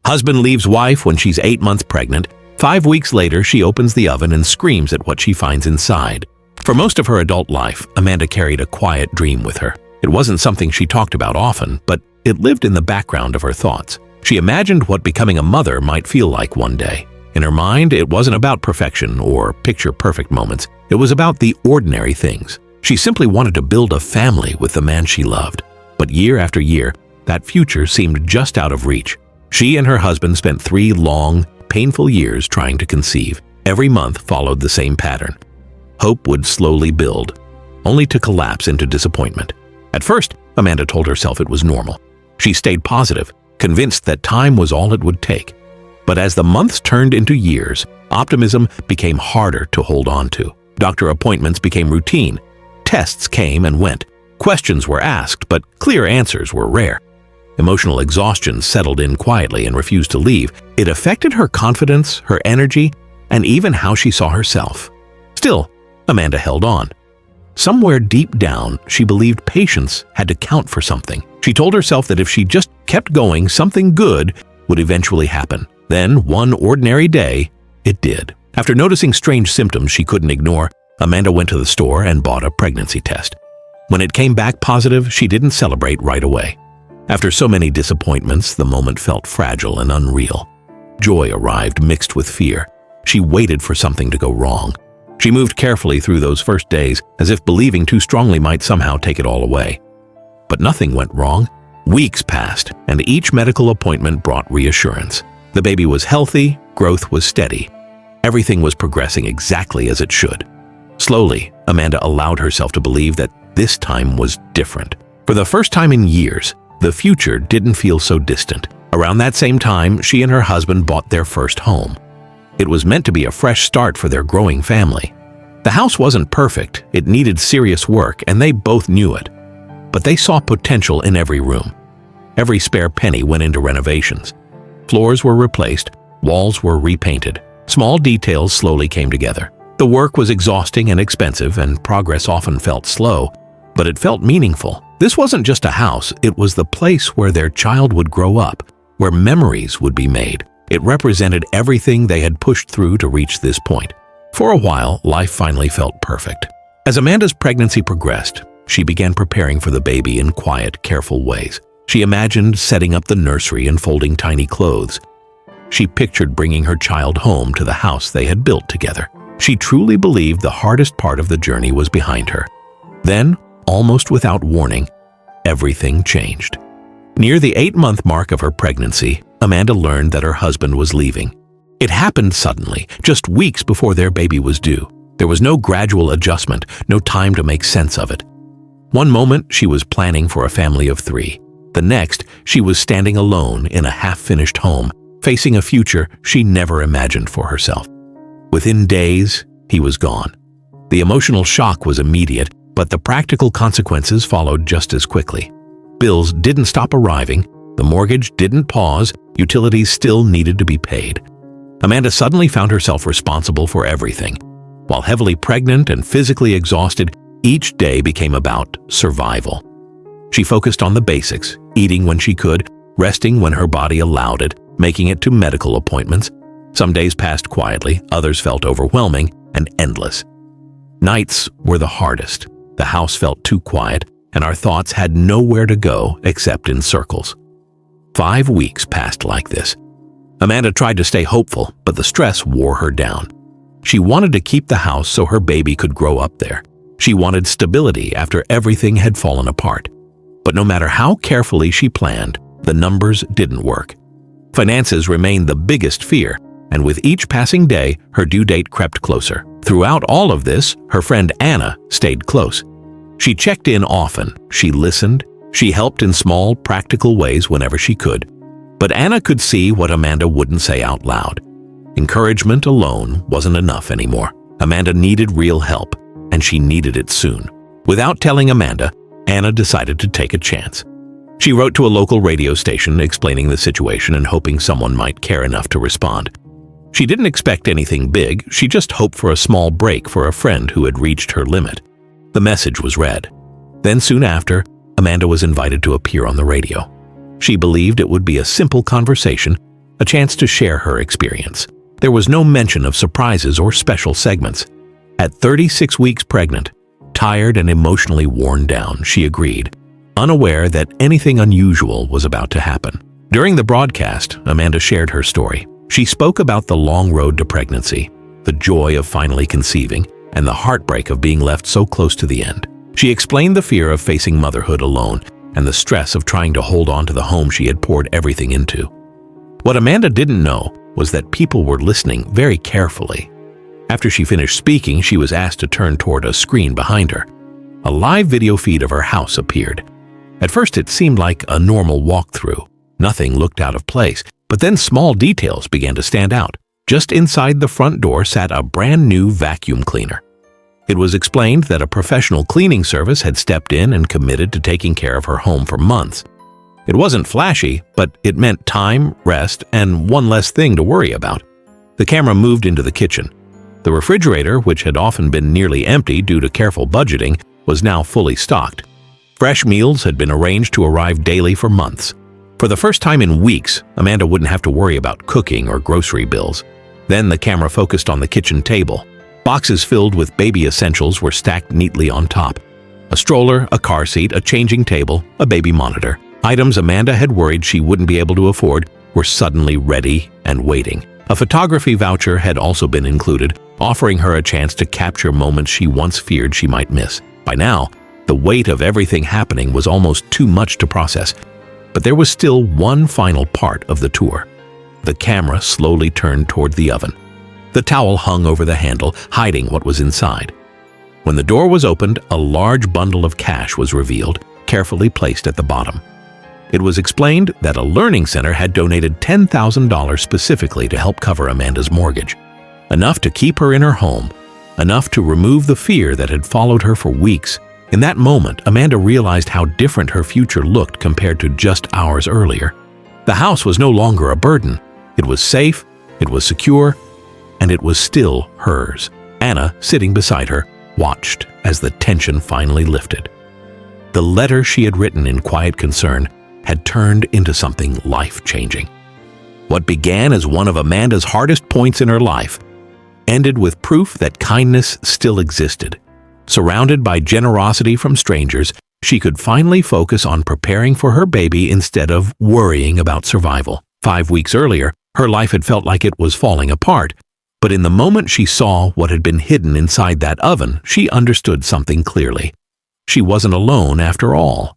Husband leaves wife when she's 8 months pregnant. 5 weeks later, she opens the oven and screams at what she finds inside. For most of her adult life, Amanda carried a quiet dream with her. It wasn't something she talked about often, but it lived in the background of her thoughts. She imagined what becoming a mother might feel like one day. In her mind, it wasn't about perfection or picture-perfect moments. It was about the ordinary things. She simply wanted to build a family with the man she loved. But year after year, that future seemed just out of reach. She and her husband spent 3 long, painful years trying to conceive. Every month followed the same pattern. Hope would slowly build, only to collapse into disappointment. At first, Amanda told herself it was normal. She stayed positive, convinced that time was all it would take. But as the months turned into years, optimism became harder to hold on to. Doctor appointments became routine. Tests came and went. Questions were asked, but clear answers were rare. Emotional exhaustion settled in quietly and refused to leave. It affected her confidence, her energy, and even how she saw herself. Still, Amanda held on. Somewhere deep down, she believed patience had to count for something. She told herself that if she just kept going, something good would eventually happen. Then, one ordinary day, it did. After noticing strange symptoms she couldn't ignore, Amanda went to the store and bought a pregnancy test. When it came back positive, she didn't celebrate right away. After so many disappointments, the moment felt fragile and unreal. Joy arrived mixed with fear. She waited for something to go wrong. She moved carefully through those first days, as if believing too strongly might somehow take it all away. But nothing went wrong. Weeks passed, and each medical appointment brought reassurance. The baby was healthy, growth was steady. Everything was progressing exactly as it should. Slowly, Amanda allowed herself to believe that this time was different. For the first time in years, the future didn't feel so distant. Around that same time, she and her husband bought their first home. It was meant to be a fresh start for their growing family. The house wasn't perfect, it needed serious work, and they both knew it. But they saw potential in every room. Every spare penny went into renovations. Floors were replaced, walls were repainted. Small details slowly came together. The work was exhausting and expensive, and progress often felt slow, but it felt meaningful. This wasn't just a house, it was the place where their child would grow up, where memories would be made. It represented everything they had pushed through to reach this point. For a while, life finally felt perfect. As Amanda's pregnancy progressed, she began preparing for the baby in quiet, careful ways. She imagined setting up the nursery and folding tiny clothes. She pictured bringing her child home to the house they had built together. She truly believed the hardest part of the journey was behind her. Then, almost without warning, everything changed. Near the 8-month mark of her pregnancy, Amanda learned that her husband was leaving. It happened suddenly, just weeks before their baby was due. There was no gradual adjustment, no time to make sense of it. One moment, she was planning for a family of 3. The next, she was standing alone in a half-finished home, facing a future she never imagined for herself. Within days, he was gone. The emotional shock was immediate, but the practical consequences followed just as quickly. Bills didn't stop arriving, the mortgage didn't pause, utilities still needed to be paid. Amanda suddenly found herself responsible for everything. While heavily pregnant and physically exhausted, each day became about survival. She focused on the basics, eating when she could, resting when her body allowed it, making it to medical appointments. Some days passed quietly, others felt overwhelming and endless. Nights were the hardest. The house felt too quiet, and our thoughts had nowhere to go except in circles. 5 weeks passed like this. Amanda tried to stay hopeful, but the stress wore her down. She wanted to keep the house so her baby could grow up there. She wanted stability after everything had fallen apart. But no matter how carefully she planned, the numbers didn't work. Finances remained the biggest fear, and with each passing day, her due date crept closer. Throughout all of this, her friend Anna stayed close. She checked in often, she listened, she helped in small, practical ways whenever she could. But Anna could see what Amanda wouldn't say out loud. Encouragement alone wasn't enough anymore. Amanda needed real help, and she needed it soon. Without telling Amanda, Anna decided to take a chance. She wrote to a local radio station explaining the situation and hoping someone might care enough to respond. She didn't expect anything big, she just hoped for a small break for a friend who had reached her limit. The message was read. Then soon after, Amanda was invited to appear on the radio. She believed it would be a simple conversation, a chance to share her experience. There was no mention of surprises or special segments. At 36 weeks pregnant, tired and emotionally worn down, she agreed, unaware that anything unusual was about to happen. During the broadcast, Amanda shared her story. She spoke about the long road to pregnancy, the joy of finally conceiving, and the heartbreak of being left so close to the end. She explained the fear of facing motherhood alone and the stress of trying to hold on to the home she had poured everything into. What Amanda didn't know was that people were listening very carefully. After she finished speaking, she was asked to turn toward a screen behind her. A live video feed of her house appeared. At first, it seemed like a normal walkthrough. Nothing looked out of place, but then small details began to stand out. Just inside the front door sat a brand new vacuum cleaner. It was explained that a professional cleaning service had stepped in and committed to taking care of her home for months. It wasn't flashy, but it meant time, rest, and one less thing to worry about. The camera moved into the kitchen. The refrigerator, which had often been nearly empty due to careful budgeting, was now fully stocked. Fresh meals had been arranged to arrive daily for months. For the first time in weeks, Amanda wouldn't have to worry about cooking or grocery bills. Then the camera focused on the kitchen table. Boxes filled with baby essentials were stacked neatly on top. A stroller, a car seat, a changing table, a baby monitor. Items Amanda had worried she wouldn't be able to afford were suddenly ready and waiting. A photography voucher had also been included, offering her a chance to capture moments she once feared she might miss. By now, the weight of everything happening was almost too much to process. But there was still one final part of the tour. The camera slowly turned toward the oven. The towel hung over the handle, hiding what was inside. When the door was opened, a large bundle of cash was revealed, carefully placed at the bottom. It was explained that a learning center had donated $10,000 specifically to help cover Amanda's mortgage. Enough to keep her in her home, enough to remove the fear that had followed her for weeks. In that moment, Amanda realized how different her future looked compared to just hours earlier. The house was no longer a burden. It was safe, it was secure, and it was still hers. Anna, sitting beside her, watched as the tension finally lifted. The letter she had written in quiet concern had turned into something life-changing. What began as one of Amanda's hardest points in her life ended with proof that kindness still existed. Surrounded by generosity from strangers, she could finally focus on preparing for her baby instead of worrying about survival. 5 weeks earlier, her life had felt like it was falling apart. But in the moment she saw what had been hidden inside that oven, she understood something clearly. She wasn't alone after all.